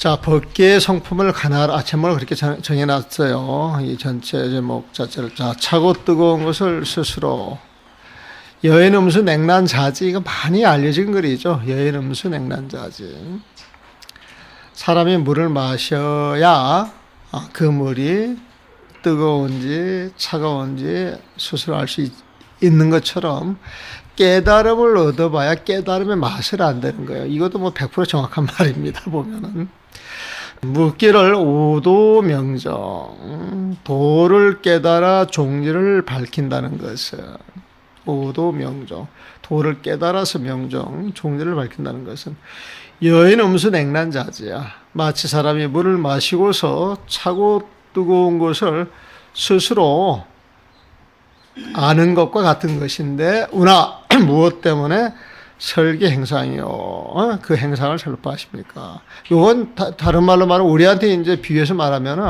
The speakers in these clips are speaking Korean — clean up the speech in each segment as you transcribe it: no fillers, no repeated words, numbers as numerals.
자, 법계의 성품을 제목을 그렇게 정해놨어요. 이 전체 제목 자체를. 자, 차고 뜨거운 것을 스스로. 여인 음수 냉난자지. 이거 많이 알려진 글이죠. 여인 음수 냉난자지. 사람이 물을 마셔야 그 물이 뜨거운지 차가운지 스스로 알 수 있는 것처럼 깨달음을 얻어봐야 깨달음의 맛을 안다는 거예요. 이것도 뭐 100% 정확한 말입니다. 보면은. 묻기를 오도명정, 도를 깨달아 종지를 밝힌다는 것은, 오도명정, 도를 깨달아서 명정, 종지를 밝힌다는 것은 여인 음수 냉난자지야. 마치 사람이 물을 마시고서 차고 뜨거운 것을 스스로 아는 것과 같은 것인데, 우나 무엇 때문에 설계행상이요. 그 행상을 설파하십니까? 이건 다른 말로 말하면 우리한테 이제 비유해서 말하면은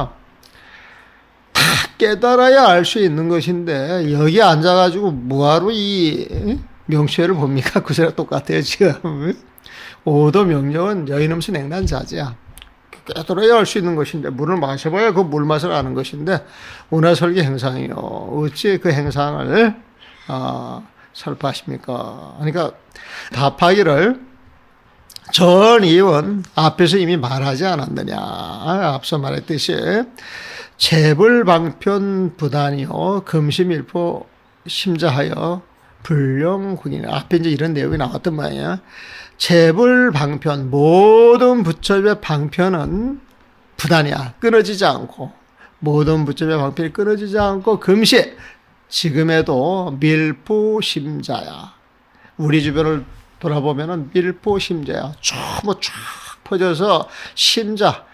다 깨달아야 알 수 있는 것인데 여기 앉아가지고 뭐하러 이 명시회를 봅니까? 그 소리가 똑같아요 지금. 오도 명령은 여인 음수 냉난자지야. 깨달아야 알 수 있는 것인데 물을 마셔봐야 그 물 맛을 아는 것인데 운하 설계 행상이요. 어찌 그 행상을 설파하십니까? 그러니까 답하기를 전 이원 앞에서 이미 말하지 않았느냐. 앞서 말했듯이 재불방편 부단이요 금시밀포 심자하여 불령국이네. 앞에 이제 이런 내용이 나왔던 모양이야. 재불방편, 모든 부처의 방편은 부단이야. 끊어지지 않고, 모든 부처의 방편이 끊어지지 않고 금시 지금에도 밀포심자야. 우리 주변을 돌아보면은 밀포심자야. 쫙 퍼져서 심자,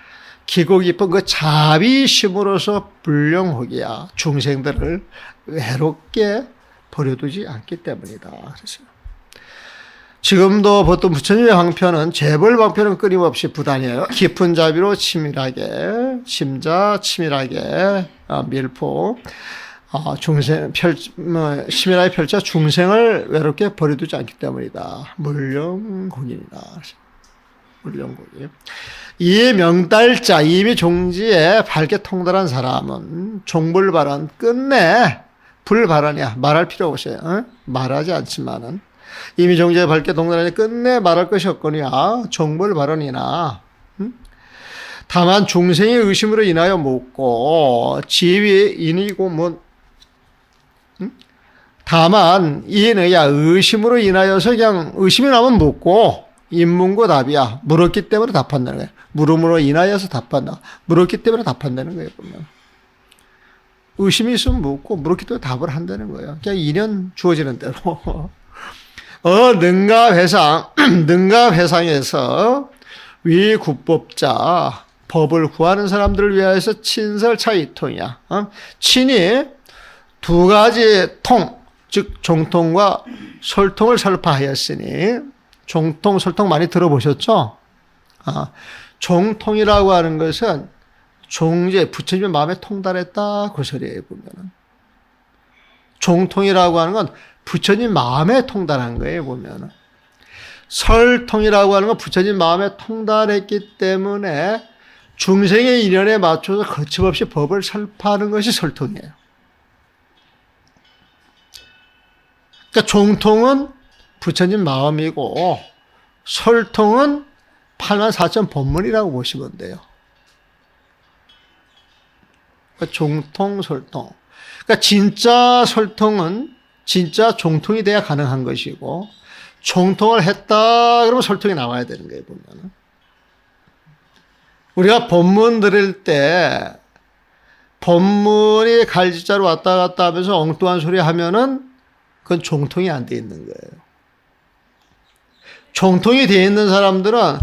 기고 깊은 그 자비심으로서 불령혹이야. 중생들을 외롭게 버려두지 않기 때문이다. 그래서 지금도 보통 부처님의 방편은 재벌 방편은 끊임없이 부단이에요. 깊은 자비로 치밀하게, 심자 치밀하게 밀포. 중생 심연하게 펼쳐 중생을 외롭게 버려두지 않기 때문이다. 물령공인이다. 물령공인. 이 명달자 이미 종지에 밝게 통달한 사람은 종불발언 끝내 불발언이야. 말할 필요 없어요. 말하지 않지만은 이미 종지에 밝게 통달하니 끝내 말할 것이 없거니와 종불발언이나. 다만 중생의 의심으로 인하여 묻고 지위 인이고 뭐 다만 이는 의심으로 인하여서 그냥 의심이 나면 묻고 인문고 답이야. 물었기 때문에 답한다는 거야. 물음으로 인하여서 답한다. 물었기 때문에 답한다는 거예요. 보면 의심이 있으면 묻고 물었기 때문에 답을 한다는 거예요. 그냥 인연 주어지는 대로. 능가회상 능가회상에서 위구법자 법을 구하는 사람들을 위하여서 친설차이통이야. 친이 두 가지 통, 즉 종통과 설통을 설파하였으니 종통, 설통 많이 들어보셨죠? 종통이라고 하는 것은 종제, 부처님의 마음에 통달했다 그 소리예요. 보면은 종통이라고 하는 건 부처님 마음에 통달한 거예요. 보면은 설통이라고 하는 건 부처님 마음에 통달했기 때문에 중생의 인연에 맞춰서 거침없이 법을 설파하는 것이 설통이에요. 그러니까 종통은 부처님 마음이고 설통은 84,000 법문이라고 보시면 돼요. 그러니까 종통, 설통. 그러니까 진짜 설통은 진짜 종통이 돼야 가능한 것이고 종통을 했다 그러면 설통이 나와야 되는 거예요. 보면은 우리가 법문 들을 때 법문이 갈지자로 왔다 갔다 하면서 엉뚱한 소리 하면은 그건 종통이 안 돼 있는 거예요. 종통이 돼 있는 사람들은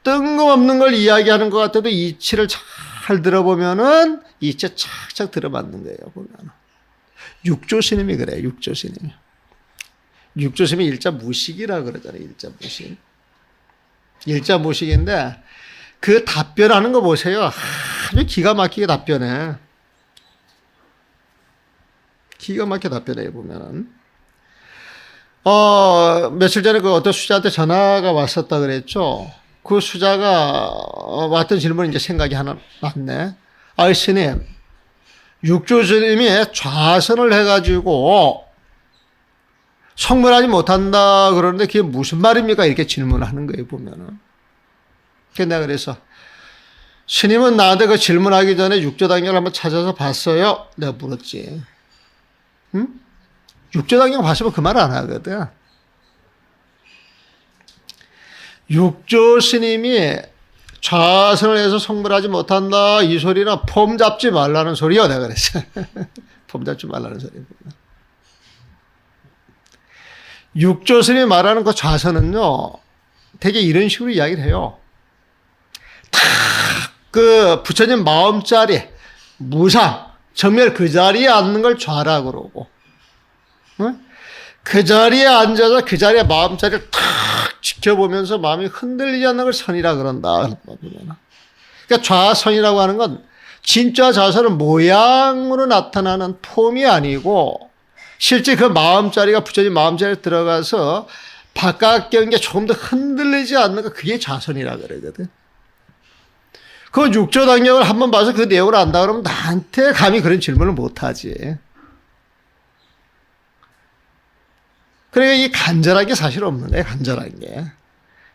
뜬금없는 걸 이야기하는 것 같아도 이치를 잘 들어보면은 이치 착착 들어맞는 거예요. 보면 육조스님이 그래요. 육조스님이. 육조스님이 일자 무식이라 그러잖아요. 일자 무식. 일자 무식인데 그 답변하는 거 보세요. 아주 기가 막히게 답변해. 기가 막히게 답변해 보면은. 며칠 전에 그 어떤 수자한테 전화가 왔었다 그랬죠. 그 수자가 왔던 질문이 이제 생각이 하나 났네. 아이 스님, 육조 스님이 좌선을 해가지고 성불하지 못한다 그러는데 그게 무슨 말입니까? 이렇게 질문을 하는 거예요, 보면은. 내가 그래서 스님은 나한테 그 질문하기 전에 육조당경을 한번 찾아서 봤어요? 내가 물었지. 응? 육조당경 봤으면 그 말 안 하거든. 육조 스님이 좌선을 해서 성불하지 못한다 이 소리나 폼 잡지 말라는 소리요. 내가 그랬어. 폼 잡지 말라는 소리. 육조 스님이 말하는 그 좌선은요, 되게 이런 식으로 이야기를 해요. 딱 그 부처님 마음자리, 무상, 정멸 그 자리에 앉는 걸 좌라 그러고, 응? 그 자리에 앉아서 그 자리에 마음자리를 탁 지켜보면서 마음이 흔들리지 않는 걸 선이라 그런다. 그러니까 좌선이라고 하는 건 진짜 좌선은 모양으로 나타나는 폼이 아니고 실제 그 마음자리가 부처님 마음자리에 들어가서 바깥 경계 조금 더 흔들리지 않는 거, 그게 좌선이라 그러거든. 그 육조당경을 한번 봐서 그 내용을 안다 그러면 나한테 감히 그런 질문을 못하지. 그러니까 이 간절한 게 사실 없는 거예요. 간절한 게.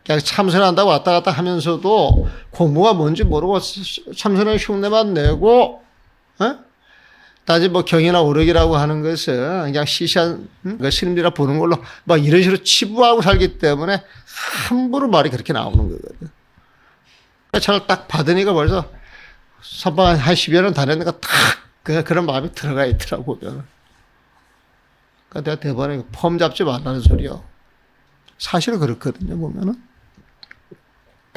그냥 참선한다고 왔다 갔다 하면서도 공부가 뭔지 모르고 참선의 흉내만 내고, 따지 뭐 경이나 오르기라고 하는 것은 그냥 시시한 스님들이라 보는 걸로 막 이런 식으로 치부하고 살기 때문에 함부로 말이 그렇게 나오는 거거든. 저를 딱 받으니까 벌써 선방 한 10여 년 다녔는가 딱 그런 마음이 들어가 있더라고, 보면. 그러니까 내가 대번에 폼 잡지 말라는 소리요. 사실은 그렇거든요, 보면은.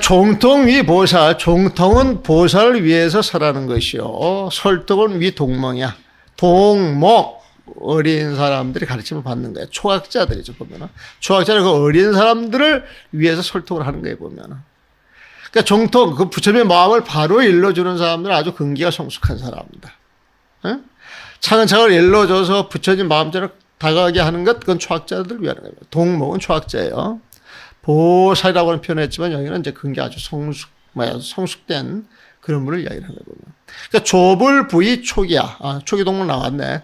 종통위 보살, 종통은 보살을 위해서 설하는 것이요. 설득은 위 동몽이야. 동몽, 어린 사람들이 가르침을 받는 거예요. 초학자들이죠, 보면은. 초학자는 그 어린 사람들을 위해서 설득을 하는 거예요, 보면은. 그러니까 종통, 그 부처님의 마음을 바로 일러주는 사람들은 아주 근기가 성숙한 사람입니다. 차근차근 일러줘서 부처님 마음대로 다가가게 하는 것, 그건 초학자들 위한 거예요. 동목은 초학자예요. 보살이라고는 표현했지만 여기는 이제 근기 아주 성숙된 그런 분을 이야기를 하는 거예요. 그러니까 조불 부의 초기야. 초기 동물 나왔네.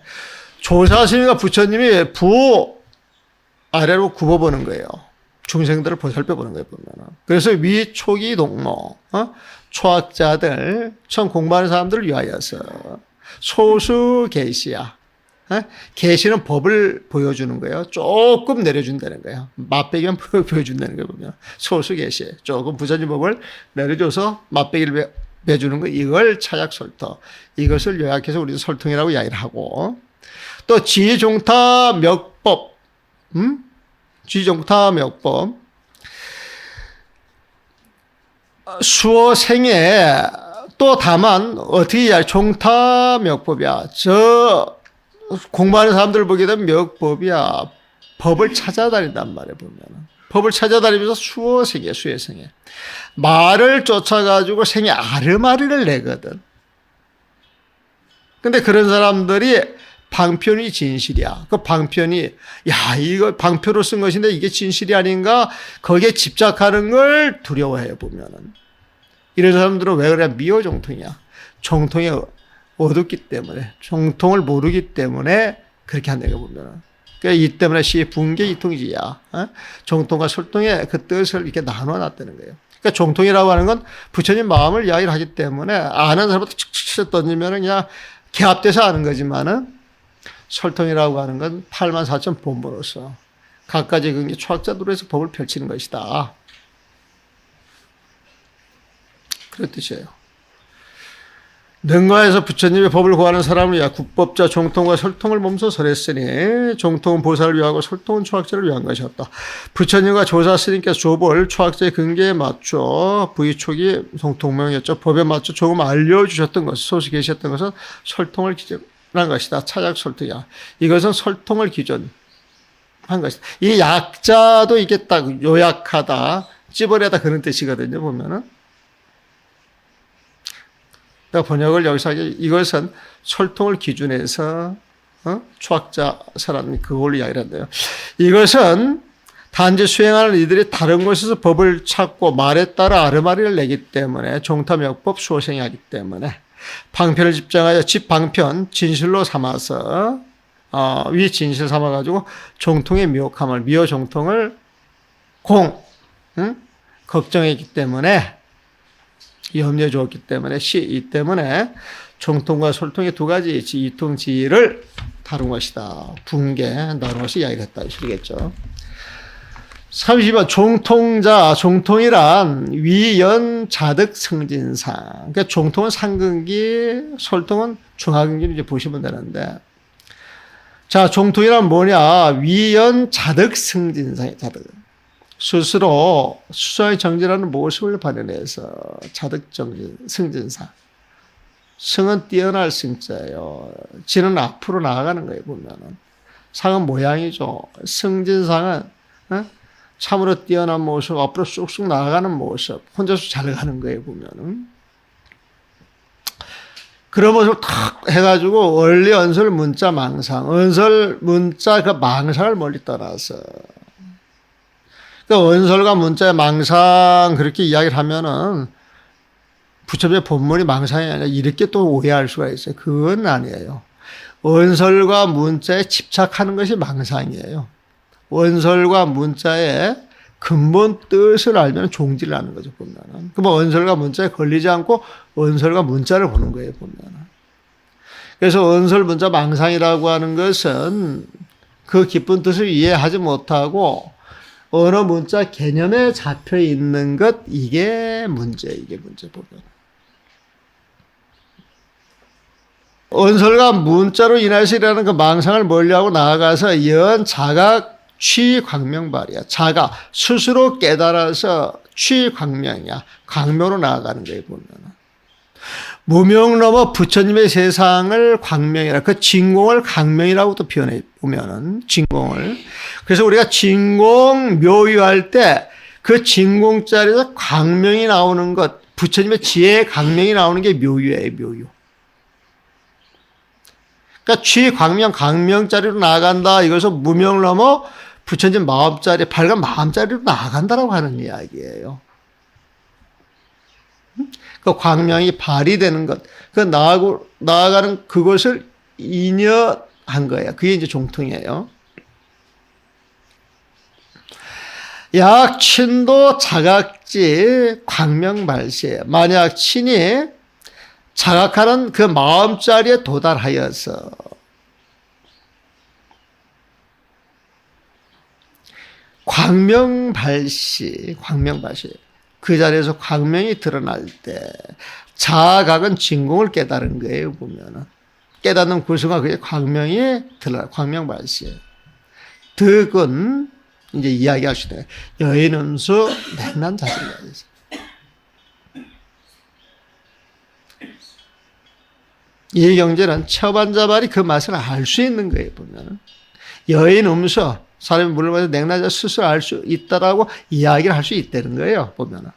조사스님과 부처님이 부 아래로 굽어보는 거예요. 중생들을 보살펴보는 거예요, 보면. 그래서 위 초기 동무, 초학자들, 처음 공부하는 사람들을 위하여서 소수 계시야. 계시는 법을 보여주는 거예요. 조금 내려준다는 거예요. 맛배기만 보여준다는 거예요, 보면. 소수 계시. 조금 부처님 법을 내려줘서 맛배기를 내주는 거, 이걸 차약 설터. 이것을 요약해서 우리도 설통이라고 이야기를 하고. 또 지종타 멱법, 지종타 멱법. 수어 생에 또 다만 어떻게 이야기, 종타 멱법이야. 저 공부하는 사람들 보게 되면 멱법이야. 법을 찾아다닌단 말이에요, 보면. 법을 찾아다니면서 수어 생에, 수의 생에. 말을 쫓아가지고 생에 아르마리를 내거든. 근데 그런 사람들이 방편이 진실이야. 그 방편이, 야, 이거 방표로 쓴 것인데 이게 진실이 아닌가? 거기에 집착하는 걸 두려워해요, 보면은. 이런 사람들은 왜 그래? 미어정통이야. 정통에 어둡기 때문에, 정통을 모르기 때문에 그렇게 한다고 보면은. 그러니까 이 때문에 시 분계 이통이지야. 정통과 설통의 그 뜻을 이렇게 나눠 놨다는 거예요. 그러니까 정통이라고 하는 건 부처님 마음을 이야기를 하기 때문에 아는 사람부터 칙칙 던지면은 그냥 개합돼서 아는 거지만은, 설통이라고 하는 건 84,000 본보로서 각가지 근기 초학자들로 해서 법을 펼치는 것이다. 그런 뜻이에요. 능가에서 부처님의 법을 구하는 사람을 위하여 국법자 종통과 설통을 몸소 설했으니 종통은 보살을 위하고 설통은 초학자를 위한 것이었다. 부처님과 조사 스님께서 조볼 초학자의 근기에 맞춰 부의촉이 동명이었죠. 법에 맞춰 조금 알려주셨던 것, 소수 계셨던 것은 설통을 기준한 것이다. 차약 설통이야. 이것은 설통을 기준한 것이다. 이 약자도 이게 딱 요약하다, 찝어내다 그런 뜻이거든요, 보면은. 번역을 여기서 하기, 이것은 설통을 기준해서 초학자 사람이 그걸로 이야기를 한대요. 이것은 단지 수행하는 이들이 다른 곳에서 법을 찾고 말에 따라 아르마리를 내기 때문에 종타명법 수호생이 하기 때문에 방편을 집정하여 집방편 진실로 삼아서 위 진실 삼아가지고 종통의 미혹함을 미호 종통을 걱정했기 때문에 염려해 주었기 때문에 이 때문에 종통과 솔통의 두 가지 이통지를 다룬 것이다. 붕괴 다룬 것이 이야기를 했다. 이시겠죠. 30번 종통자, 종통이란 위연 자득 승진상. 그러니까 종통은 상근기, 솔통은 중하근기를 이제 보시면 되는데, 자, 종통이란 뭐냐? 위연 자득 승진상이 자득. 스스로 수성의 정진하는 모습을 발현해서 자득 정진, 승진상. 승은 뛰어날 승자예요. 지는 앞으로 나아가는 거예요, 보면은. 상은 모양이죠. 승진상은, 참으로 뛰어난 모습, 앞으로 쑥쑥 나아가는 모습, 혼자서 잘 가는 거예요, 보면은. 그런 모습을 탁 해가지고, 원리, 언설, 문자, 망상. 언설, 문자, 그 망상을 멀리 떠나서. 그 언설과 문자의 망상, 그렇게 이야기를 하면은, 부처님의 본문이 망상이 아니라 이렇게 또 오해할 수가 있어요. 그건 아니에요. 언설과 문자에 집착하는 것이 망상이에요. 언설과 문자의 근본 뜻을 알면 종지를 아는 거죠, 보면은. 그러면 언설과 문자에 걸리지 않고 언설과 문자를 보는 거예요, 보면은. 그래서 언설, 문자, 망상이라고 하는 것은 그 깊은 뜻을 이해하지 못하고 언어, 문자 개념에 잡혀 있는 것, 이게 문제 보면. 언설과 문자로 인해서 일어나는 그 망상을 멀리하고 나아가서 연, 자각, 취광명발이야. 자가 스스로 깨달아서 취광명이야. 광명으로 나아가는 거예요, 보면. 무명 넘어 부처님의 세상을 광명이라, 그 진공을 광명이라고 또 표현해 보면은, 진공을. 그래서 우리가 진공 묘유할 때 그 진공 자리에서 광명이 나오는 것, 부처님의 지혜의 광명이 나오는 게 묘유예요, 묘유. 그러니까 취광명, 광명자리로 나아간다. 이것을 무명 넘어 부처님 마음자리, 밝은 마음자리로 나아간다라고 하는 이야기예요. 그 광명이 발휘되는 것, 그 나아가는 그것을 인여한 거예요. 그게 이제 종통이에요. 약 친도 자각지 광명발시. 만약 친이 자각하는 그 마음자리에 도달하여서 광명발시 그 자리에서 광명이 드러날 때 자각은 진공을 깨달은 거예요, 보면은. 깨닫는 구성과 그게 광명이 드러나, 광명발시. 득은 이제 이야기할 수 있다. 여인음수 냉난자질이야. 이 경제는 처반자발이 그 맛을 알 수 있는 거예요, 보면. 여인 음수, 사람이 물을 마셔 냉난자 스스로 알 수 있다라고 이야기를 할 수 있다는 거예요, 보면.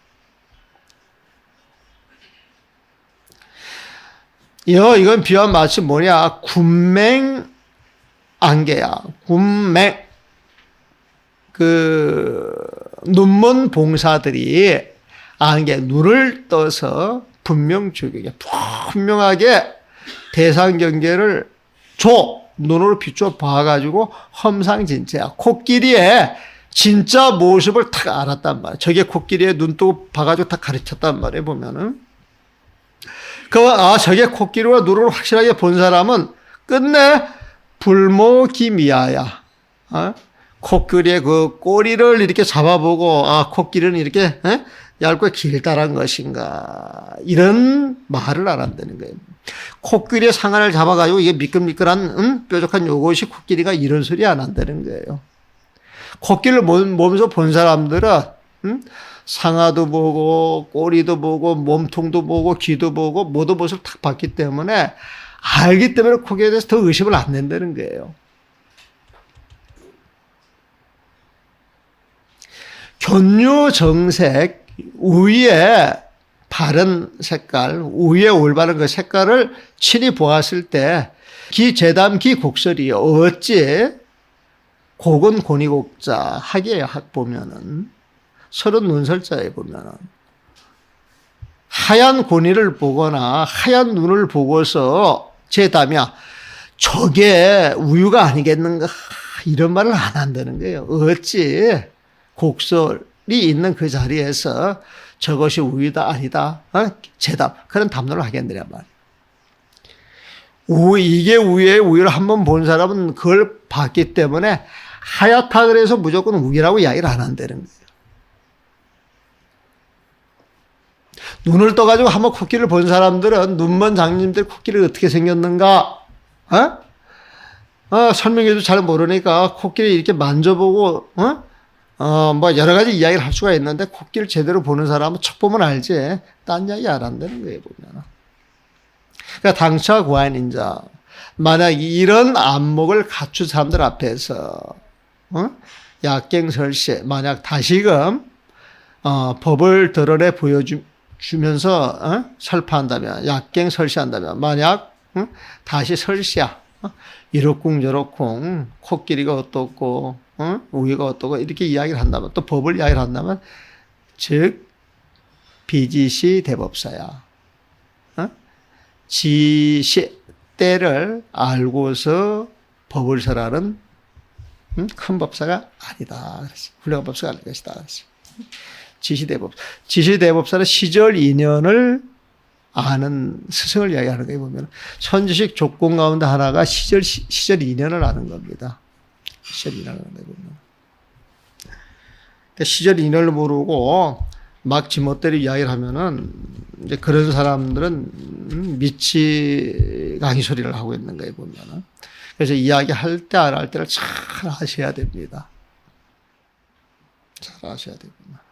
이건 비유한 마치 뭐냐? 군맹 안개야. 군맹. 눈먼 봉사들이 안개, 눈을 떠서 분명하게 대상 경계를 눈으로 비춰 봐가지고 험상진체야. 코끼리의 진짜 모습을 탁 알았단 말이야. 저게 코끼리의 눈 뜨고 봐가지고 탁 가르쳤단 말이에요, 보면은. 저게 코끼리와 눈으로 확실하게 본 사람은 끝내 불모기미야야. 코끼리의 그 꼬리를 이렇게 잡아보고, 코끼리는 이렇게, 얇고 길다란 것인가. 이런 말을 알았다는 거예요. 코끼리의 상아를 잡아가지고 이게 미끌미끌한, 뾰족한 요것이 코끼리가 이런 소리 안 한다는 거예요. 코끼리를 몸에서 본 사람들은, 상아도 보고, 꼬리도 보고, 몸통도 보고, 귀도 보고, 모든 모습을 탁 봤기 때문에, 알기 때문에 코끼리에 대해서 더 의심을 안 낸다는 거예요. 견유정색, 우위에 바른 색깔, 우위에 올바른 그 색깔을 친히 보았을 때, 기재담 기곡설이 어찌 곡은 곤이곡자, 학이에요. 학 보면은 설은 눈설자에 보면은 하얀 곤이를 보거나 하얀 눈을 보고서 제 답이야. 저게 우유가 아니겠는가 이런 말을 안 한다는 거예요. 어찌 곡설이 있는 그 자리에서 저것이 우유다 아니다 제답 그런 담론을 하겠느냐 말이에요. 이게 우유의 우유를 한번 본 사람은 그걸 봤기 때문에 하얗다 그래서 무조건 우유라고 이야기를 안 한다는 거예요. 눈을 떠가지고 한번 코끼리를 본 사람들은 눈먼 장님들 코끼리가 어떻게 생겼는가 설명해도 잘 모르니까 코끼리 이렇게 만져보고 뭐 여러 가지 이야기를 할 수가 있는데 코끼리를 제대로 보는 사람은 첫 보면 알지 딴 이야기 안 한다는 거예요 보면. 그러니까 당차 구한인자 만약 이런 안목을 갖춘 사람들 앞에서 약갱설시 만약 다시금 법을 드러내 보여주면서 설파한다면 약갱설시한다면 만약 다시 설시야 이러쿵저러쿵 코끼리가 어떻고 우유가 어떻고 이렇게 이야기를 한다면 또 법을 이야기를 한다면 즉 비지시 대법사야. 지시 때를 알고서 법을 설하는 큰 법사가 아니다. 그랬어요. 훌륭한 법사가 아닐 것이다. 그랬어요. 지시대법사. 지시대법사는 시절 인연을 아는 스승을 이야기하는 거에 보면 천지식 조건 가운데 하나가 시절 인연을 아는 겁니다. 시절 인연을 아는 거에 보면. 그러니까 시절 인연을 모르고 막 지멋대로 이야기를 하면은 이제 그런 사람들은 미치 강의 소리를 하고 있는 거에 보면은. 그래서 이야기할 때 안 할 때를 잘 아셔야 됩니다. 잘 아셔야 됩니다.